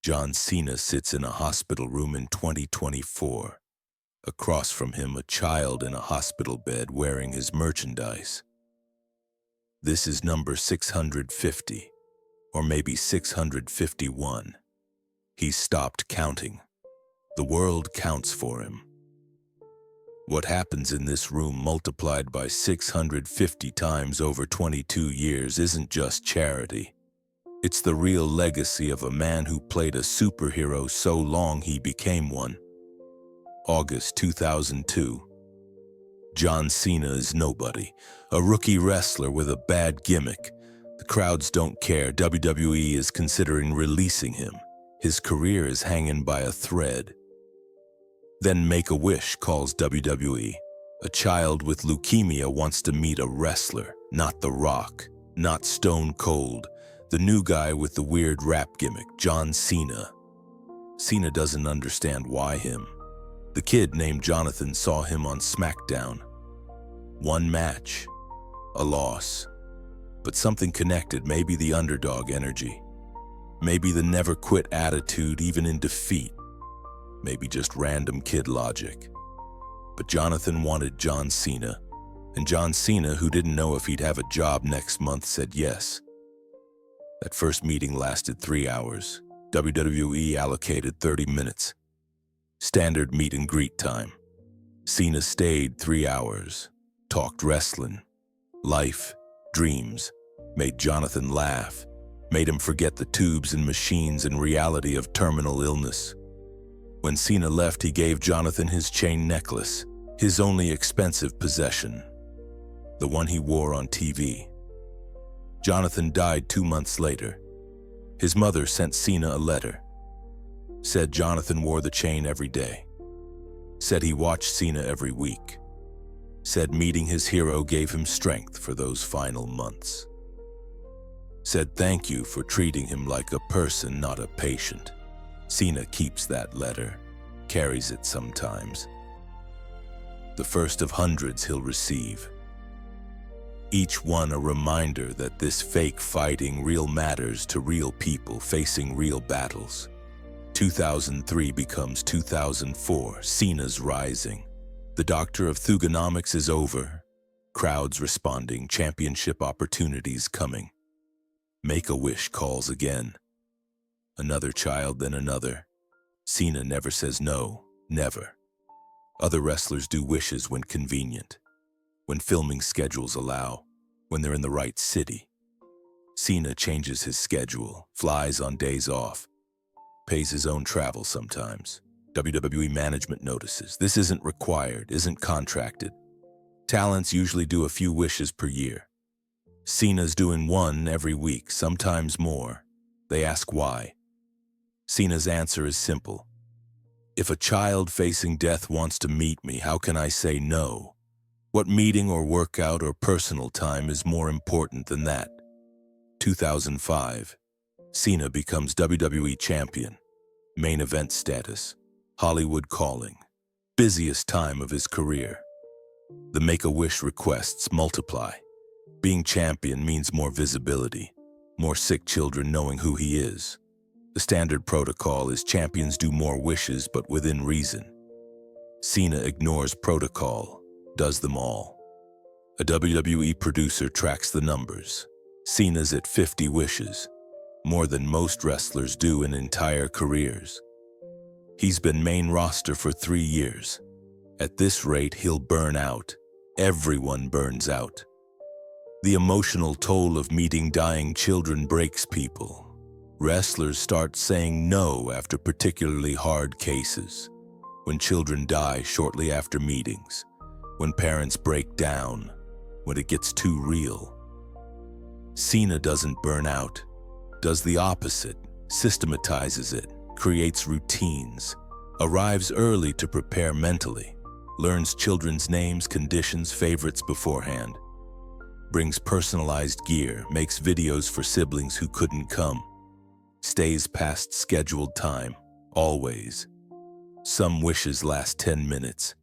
John Cena sits in a hospital room in 2024. Across from him, a child in a hospital bed wearing his merchandise. This is number 650, or maybe 651. He's stopped counting. The world counts for him. What happens in this room multiplied by 650 times over 22 years isn't just charity. It's the real legacy of a man who played a superhero so long he became one. August 2002. John Cena is nobody, a rookie wrestler with a bad gimmick. The crowds don't care. WWE is considering releasing him. His career is hanging by a thread. Then Make-A-Wish calls WWE. A child with leukemia wants to meet a wrestler, not The Rock, not Stone Cold, the new guy with the weird rap gimmick, John Cena. Cena doesn't understand why him. The kid named Jonathan saw him on SmackDown. One match, a loss. But something connected, maybe the underdog energy. Maybe the never-quit attitude even in defeat. Maybe just random kid logic. But Jonathan wanted John Cena, and John Cena, who didn't know if he'd have a job next month, said yes. That first meeting lasted 3 hours. WWE allocated 30 minutes. Standard meet and greet time. Cena stayed 3 hours, talked wrestling, life, dreams, made Jonathan laugh, made him forget the tubes and machines and reality of terminal illness. When Cena left, he gave Jonathan his chain necklace, his only expensive possession, the one he wore on TV. Jonathan died 2 months later. His mother sent Cena a letter. Said Jonathan wore the chain every day. Said he watched Cena every week. Said meeting his hero gave him strength for those final months. Said thank you for treating him like a person, not a patient. Cena keeps that letter, carries it sometimes. The first of hundreds he'll receive. Each one a reminder that this fake fighting real matters to real people facing real battles. 2003 becomes 2004, Cena's rising. The doctor of thugonomics is over. Crowds responding, championship opportunities coming. Make-A-Wish calls again. Another child, then another. Cena never says no, never. Other wrestlers do wishes when convenient, when filming schedules allow, when they're in the right city. Cena changes his schedule, flies on days off, pays his own travel sometimes. WWE management notices. This isn't required, isn't contracted. Talents usually do a few wishes per year. Cena's doing one every week, sometimes more. They ask why. Cena's answer is simple. If a child facing death wants to meet me, how can I say no? What meeting or workout or personal time is more important than that? 2005. Cena becomes WWE champion. Main event status. Hollywood calling. Busiest time of his career. The Make-A-Wish requests multiply. Being champion means more visibility, more sick children knowing who he is. The standard protocol is champions do more wishes, but within reason. Cena ignores protocol, does them all. A WWE producer tracks the numbers. Cena's at 50 wishes, more than most wrestlers do in entire careers. He's been main roster for 3 years. At this rate, he'll burn out. Everyone burns out. The emotional toll of meeting dying children breaks people. Wrestlers start saying no after particularly hard cases. When children die shortly after meetings. When parents break down. When it gets too real. Cena doesn't burn out. Does the opposite. Systematizes it. Creates routines. Arrives early to prepare mentally. Learns children's names, conditions, favorites beforehand. Brings personalized gear. Makes videos for siblings who couldn't come. Stays past scheduled time, always. Some wishes last 10 minutes.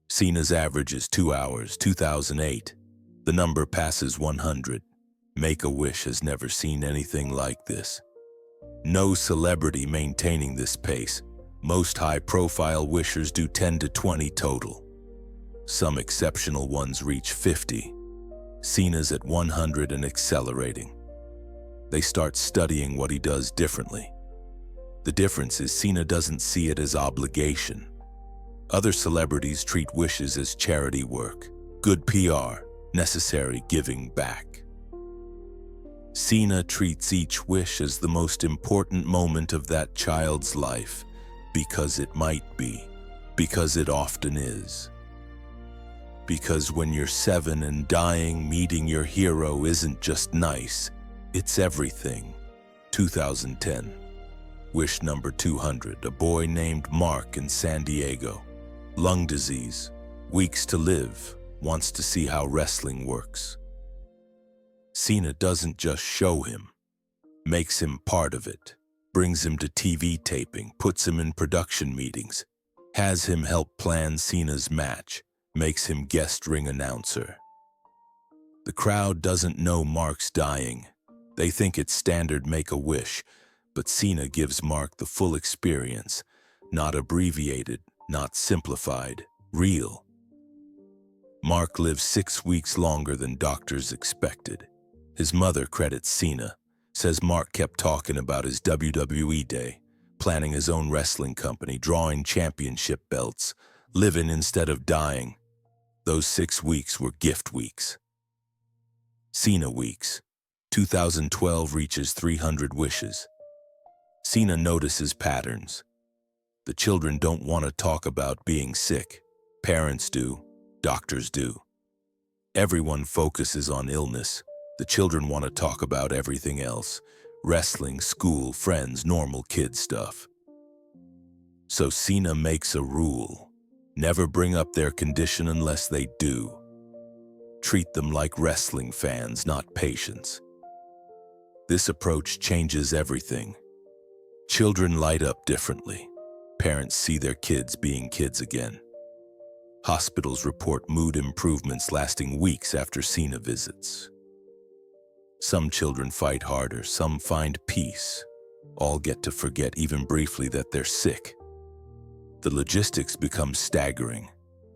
Cena's average is 2 hours, 2008. The number passes 100. Make-A-Wish has never seen anything like this. No celebrity maintaining this pace. Most high-profile wishers do 10 to 20 total. Some exceptional ones reach 50. Cena's at 100 and accelerating. They start studying what he does differently. The difference is Cena doesn't see it as obligation. Other celebrities treat wishes as charity work, good PR, necessary giving back. Cena treats each wish as the most important moment of that child's life, because it might be, because it often is. Because when you're 7 and dying, meeting your hero isn't just nice, it's everything. 2010. Wish number 200, a boy named Mark in San Diego. Lung disease, weeks to live, wants to see how wrestling works. Cena doesn't just show him, makes him part of it, brings him to TV taping, puts him in production meetings, has him help plan Cena's match, makes him guest ring announcer. The crowd doesn't know Mark's dying. They think it's standard Make-A-Wish, but Cena gives Mark the full experience, not abbreviated, not simplified, real. Mark lives 6 weeks longer than doctors expected. His mother credits Cena, says Mark kept talking about his WWE day, planning his own wrestling company, drawing championship belts, living instead of dying. Those 6 weeks were gift weeks. Cena weeks. 2012 reaches 300 wishes. Cena notices patterns. The children don't want to talk about being sick. Parents do. Doctors do. Everyone focuses on illness. The children want to talk about everything else. Wrestling, school, friends, normal kid stuff. So Cena makes a rule. Never bring up their condition unless they do. Treat them like wrestling fans, not patients. This approach changes everything. Children light up differently. Parents see their kids being kids again. Hospitals report mood improvements lasting weeks after Cena visits. Some children fight harder, some find peace. All get to forget even briefly that they're sick. The logistics become staggering.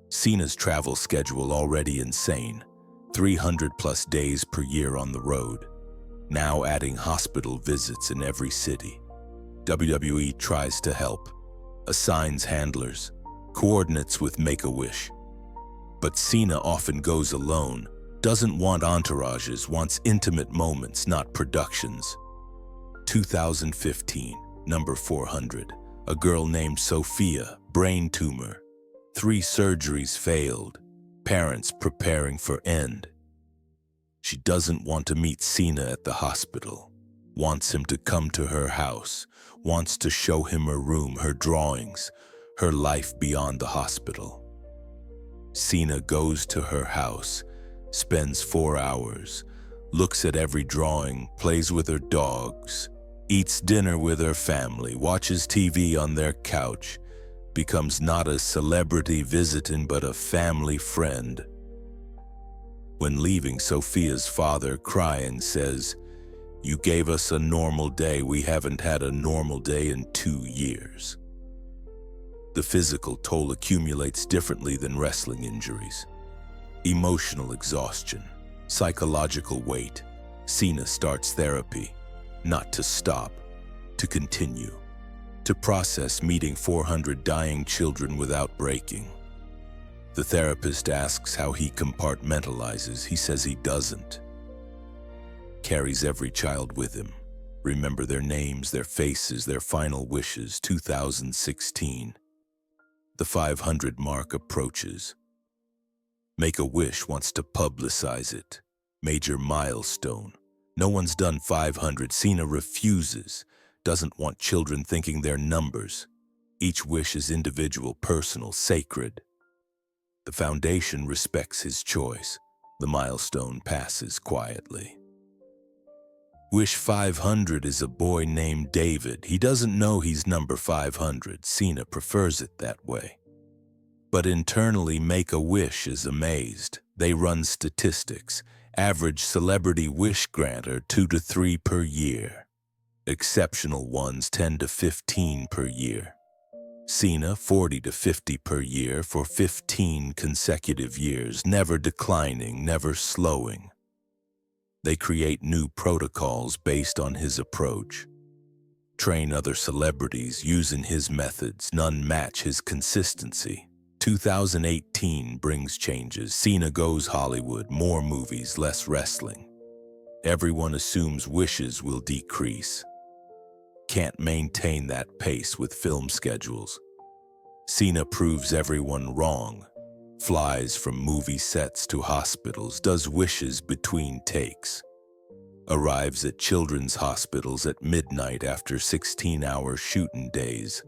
Cena's travel schedule already insane, 300+ days per year on the road, now adding hospital visits in every city. WWE tries to help, assigns handlers, coordinates with Make-A-Wish. But Cena often goes alone, doesn't want entourages, wants intimate moments, not productions. 2015, number 400, a girl named Sophia, brain tumor. 3 surgeries failed, parents preparing for end. She doesn't want to meet Cena at the hospital, wants him to come to her house, wants to show him her room, her drawings, her life beyond the hospital. Cena goes to her house, spends 4 hours, looks at every drawing, plays with her dogs, eats dinner with her family, watches TV on their couch, becomes not a celebrity visiting but a family friend. When leaving, Sophia's father, crying, says, "You gave us a normal day. We haven't had a normal day in 2 years." The physical toll accumulates differently than wrestling injuries. Emotional exhaustion, psychological weight. Cena starts therapy, not to stop, to continue, to process meeting 400 dying children without breaking. The therapist asks how he compartmentalizes. He says he doesn't. Carries every child with him. Remember their names, their faces, their final wishes. 2016. The 500 mark approaches. Make-A-Wish wants to publicize it. Major milestone. No one's done 500. Cena refuses. Doesn't want children thinking they're numbers. Each wish is individual, personal, sacred. The foundation respects his choice. The milestone passes quietly. Wish 500 is a boy named David. He doesn't know he's number 500. Cena prefers it that way. But internally, Make-A-Wish is amazed. They run statistics. Average celebrity wish granter 2 to 3 per year. Exceptional ones 10 to 15 per year. Cena 40 to 50 per year for 15 consecutive years, never declining, never slowing. They create new protocols based on his approach. Train other celebrities using his methods, none match his consistency. 2018 brings changes. Cena goes Hollywood, more movies, less wrestling. Everyone assumes wishes will decrease. Can't maintain that pace with film schedules. Cena proves everyone wrong. Flies from movie sets to hospitals, does wishes between takes. Arrives at children's hospitals at midnight after 16-hour shooting days.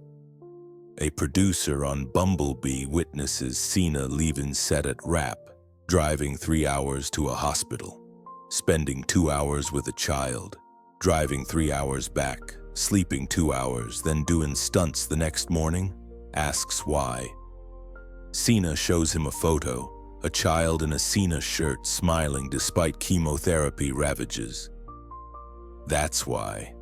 A producer on Bumblebee witnesses Cena leaving set at Wrap, driving 3 hours to a hospital, spending 2 hours with a child, driving 3 hours back, sleeping 2 hours, then doing stunts the next morning, asks why. Cena shows him a photo, a child in a Cena shirt smiling despite chemotherapy ravages. That's why.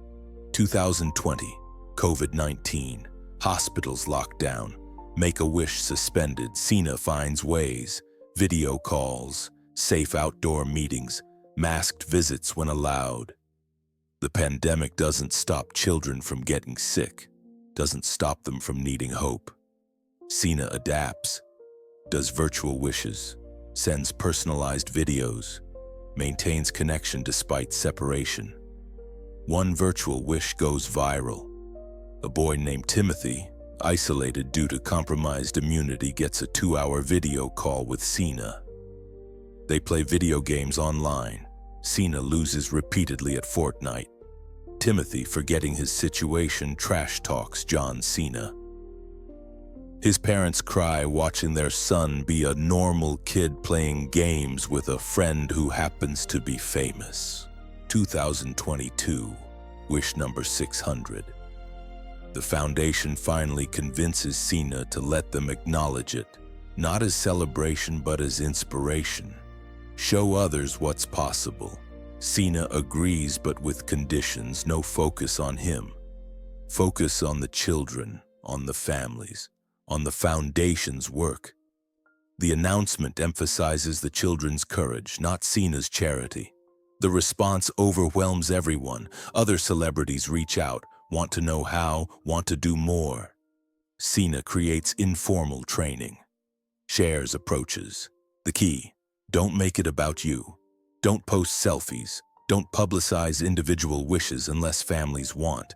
2020, COVID-19, hospitals locked down, Make-A-Wish suspended, Cena finds ways, video calls, safe outdoor meetings, masked visits when allowed. The pandemic doesn't stop children from getting sick, doesn't stop them from needing hope. Cena adapts, does virtual wishes, sends personalized videos, maintains connection despite separation. One virtual wish goes viral. A boy named Timothy, isolated due to compromised immunity, gets a 2-hour video call with Cena. They play video games online. Cena loses repeatedly at Fortnite. Timothy, forgetting his situation, trash talks John Cena. His parents cry watching their son be a normal kid playing games with a friend who happens to be famous. 2022, wish number 600. The foundation finally convinces Cena to let them acknowledge it, not as celebration but as inspiration. Show others what's possible. Cena agrees, but with conditions: no focus on him. Focus on the children, on the families, on the foundation's work. The announcement emphasizes the children's courage, not Cena's charity. The response overwhelms everyone. Other celebrities reach out, want to know how, want to do more. Cena creates informal training, shares approaches. The key: don't make it about you. Don't post selfies. Don't publicize individual wishes unless families want.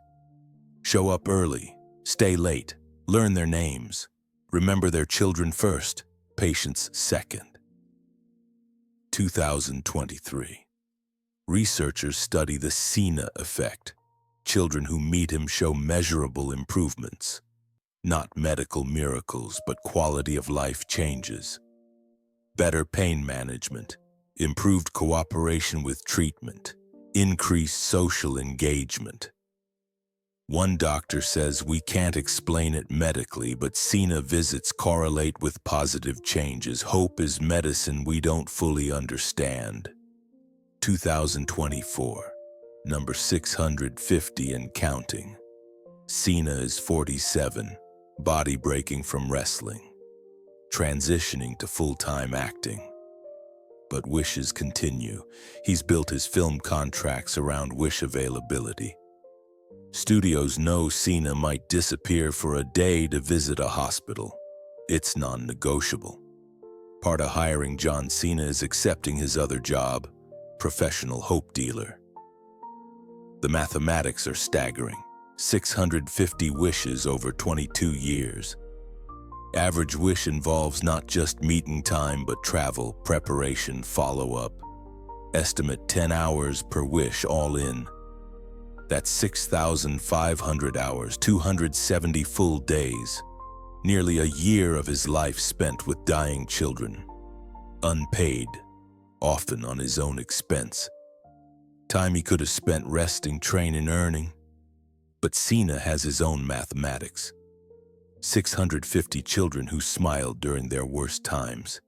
Show up early. Stay late. Learn their names. Remember their children first, patients second. 2023. Researchers study the Cena effect. Children who meet him show measurable improvements. Not medical miracles, but quality of life changes. Better pain management, improved cooperation with treatment, increased social engagement. One doctor says we can't explain it medically, but Cena visits correlate with positive changes. Hope is medicine we don't fully understand. 2024, number 650 and counting. Cena is 47, body breaking from wrestling, transitioning to full-time acting. But wishes continue. He's built his film contracts around wish availability. Studios know Cena might disappear for a day to visit a hospital. It's non-negotiable. Part of hiring John Cena is accepting his other job, professional hope dealer. The mathematics are staggering. 650 wishes over 22 years. Average wish involves not just meeting time, but travel, preparation, follow-up. Estimate 10 hours per wish all in. That's 6,500 hours, 270 full days. Nearly a year of his life spent with dying children. Unpaid, often on his own expense. Time he could have spent resting, training, earning. But Cena has his own mathematics. 650 children who smiled during their worst times.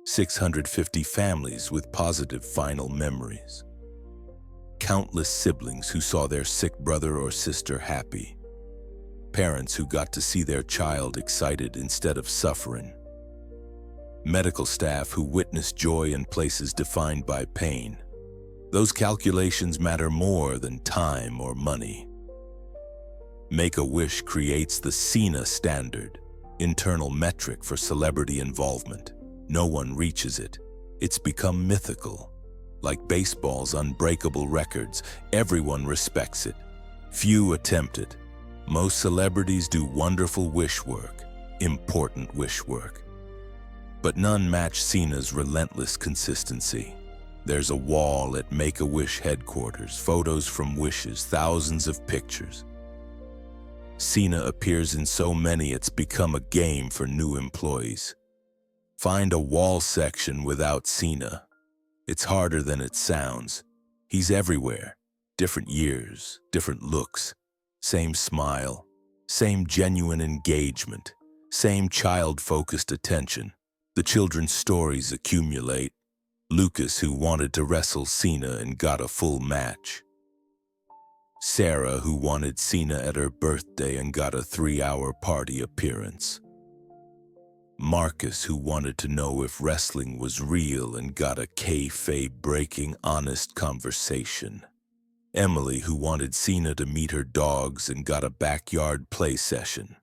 650 families with positive final memories. Countless siblings who saw their sick brother or sister happy. Parents who got to see their child excited instead of suffering. Medical staff who witnessed joy in places defined by pain. Those calculations matter more than time or money. Make-A-Wish creates the Cena Standard, internal metric for celebrity involvement. No one reaches it. It's become mythical. Like baseball's unbreakable records, everyone respects it. Few attempt it. Most celebrities do wonderful wish work, important wish work. But none match Cena's relentless consistency. There's a wall at Make-A-Wish headquarters, photos from wishes, thousands of pictures. Cena appears in so many it's become a game for new employees. Find a wall section without Cena. It's harder than it sounds. He's everywhere. Different years, different looks. Same smile, same genuine engagement, same child-focused attention. The children's stories accumulate. Lucas, who wanted to wrestle Cena and got a full match. Sarah, who wanted Cena at her birthday and got a 3-hour party appearance. Marcus, who wanted to know if wrestling was real and got a kayfabe-breaking honest conversation. Emily, who wanted Cena to meet her dogs and got a backyard play session.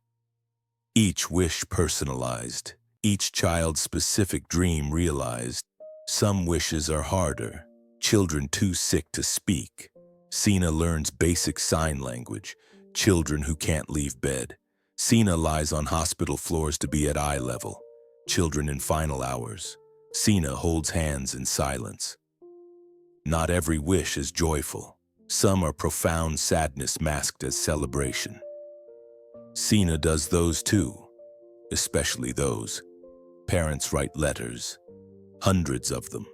Each wish personalized, each child's specific dream realized. Some wishes are harder, children too sick to speak. Cena learns basic sign language, children who can't leave bed. Cena lies on hospital floors to be at eye level, children in final hours. Cena holds hands in silence. Not every wish is joyful. Some are profound sadness masked as celebration. Cena does those too, especially those. Parents write letters, hundreds of them.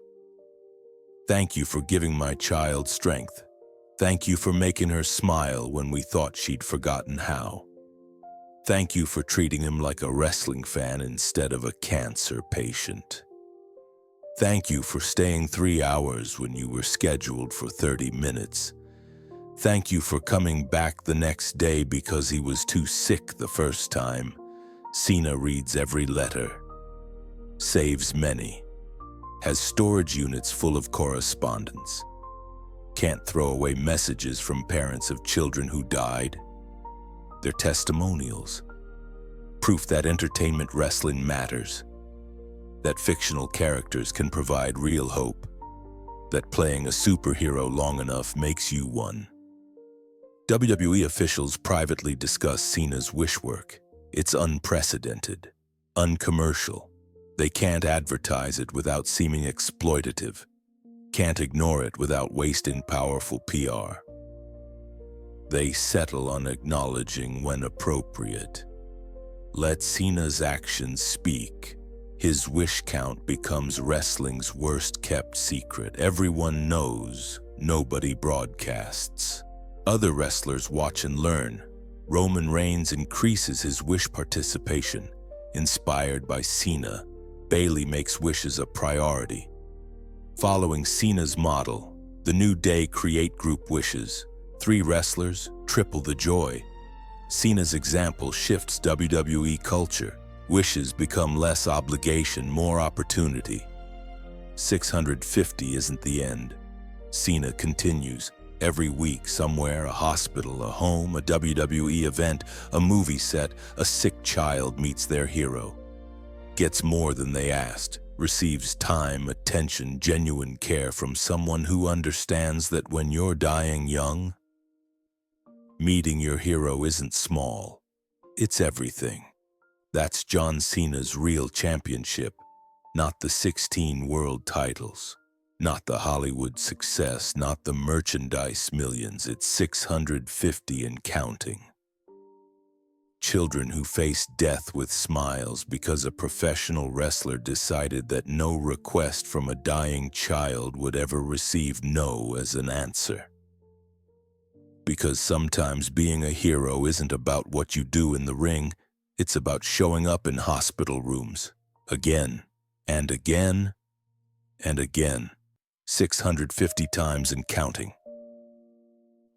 Thank you for giving my child strength. Thank you for making her smile when we thought she'd forgotten how. Thank you for treating him like a wrestling fan instead of a cancer patient. Thank you for staying 3 hours when you were scheduled for 30 minutes. Thank you for coming back the next day because he was too sick the first time. Cena reads every letter, saves many, has storage units full of correspondence. Can't throw away messages from parents of children who died. They're testimonials, proof that entertainment wrestling matters, that fictional characters can provide real hope, that playing a superhero long enough makes you one. WWE officials privately discuss Cena's wish work. It's unprecedented, uncommercial. They can't advertise it without seeming exploitative, can't ignore it without wasting powerful PR. They settle on acknowledging when appropriate. Let Cena's actions speak. His wish count becomes wrestling's worst-kept secret. Everyone knows, nobody broadcasts. Other wrestlers watch and learn. Roman Reigns increases his wish participation. Inspired by Cena, Bayley makes wishes a priority. Following Cena's model, the New Day create group wishes. 3 wrestlers, triple the joy. Cena's example shifts WWE culture. Wishes become less obligation, more opportunity. 650 isn't the end. Cena continues. Every week, somewhere, a hospital, a home, a WWE event, a movie set, a sick child meets their hero. Gets more than they asked. Receives time, attention, genuine care from someone who understands that when you're dying young, meeting your hero isn't small. It's everything. That's John Cena's real championship, not the 16 world titles. Not the Hollywood success, not the merchandise millions. It's 650 and counting. Children who face death with smiles because a professional wrestler decided that no request from a dying child would ever receive no as an answer. Because sometimes being a hero isn't about what you do in the ring, it's about showing up in hospital rooms, again and again and again. 650 times and counting.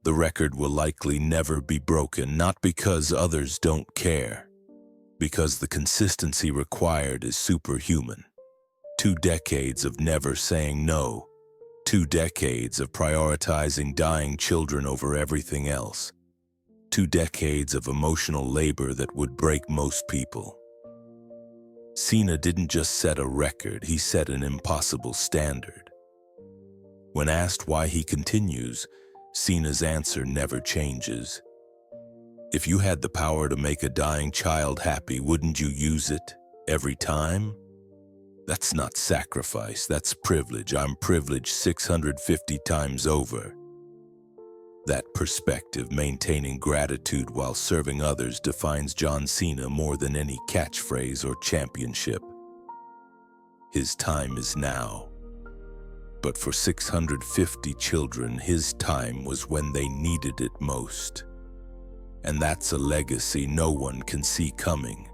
The record will likely never be broken, not because others don't care, because the consistency required is superhuman. 2 decades of never saying no. 2 decades of prioritizing dying children over everything else. 2 decades of emotional labor that would break most people. Cena didn't just set a record, he set an impossible standard. When asked why he continues, Cena's answer never changes. If you had the power to make a dying child happy, wouldn't you use it every time? That's not sacrifice, that's privilege. I'm privileged 650 times over. That perspective, maintaining gratitude while serving others, defines John Cena more than any catchphrase or championship. His time is now. But for 650 children, his time was when they needed it most. And that's a legacy no one can see coming.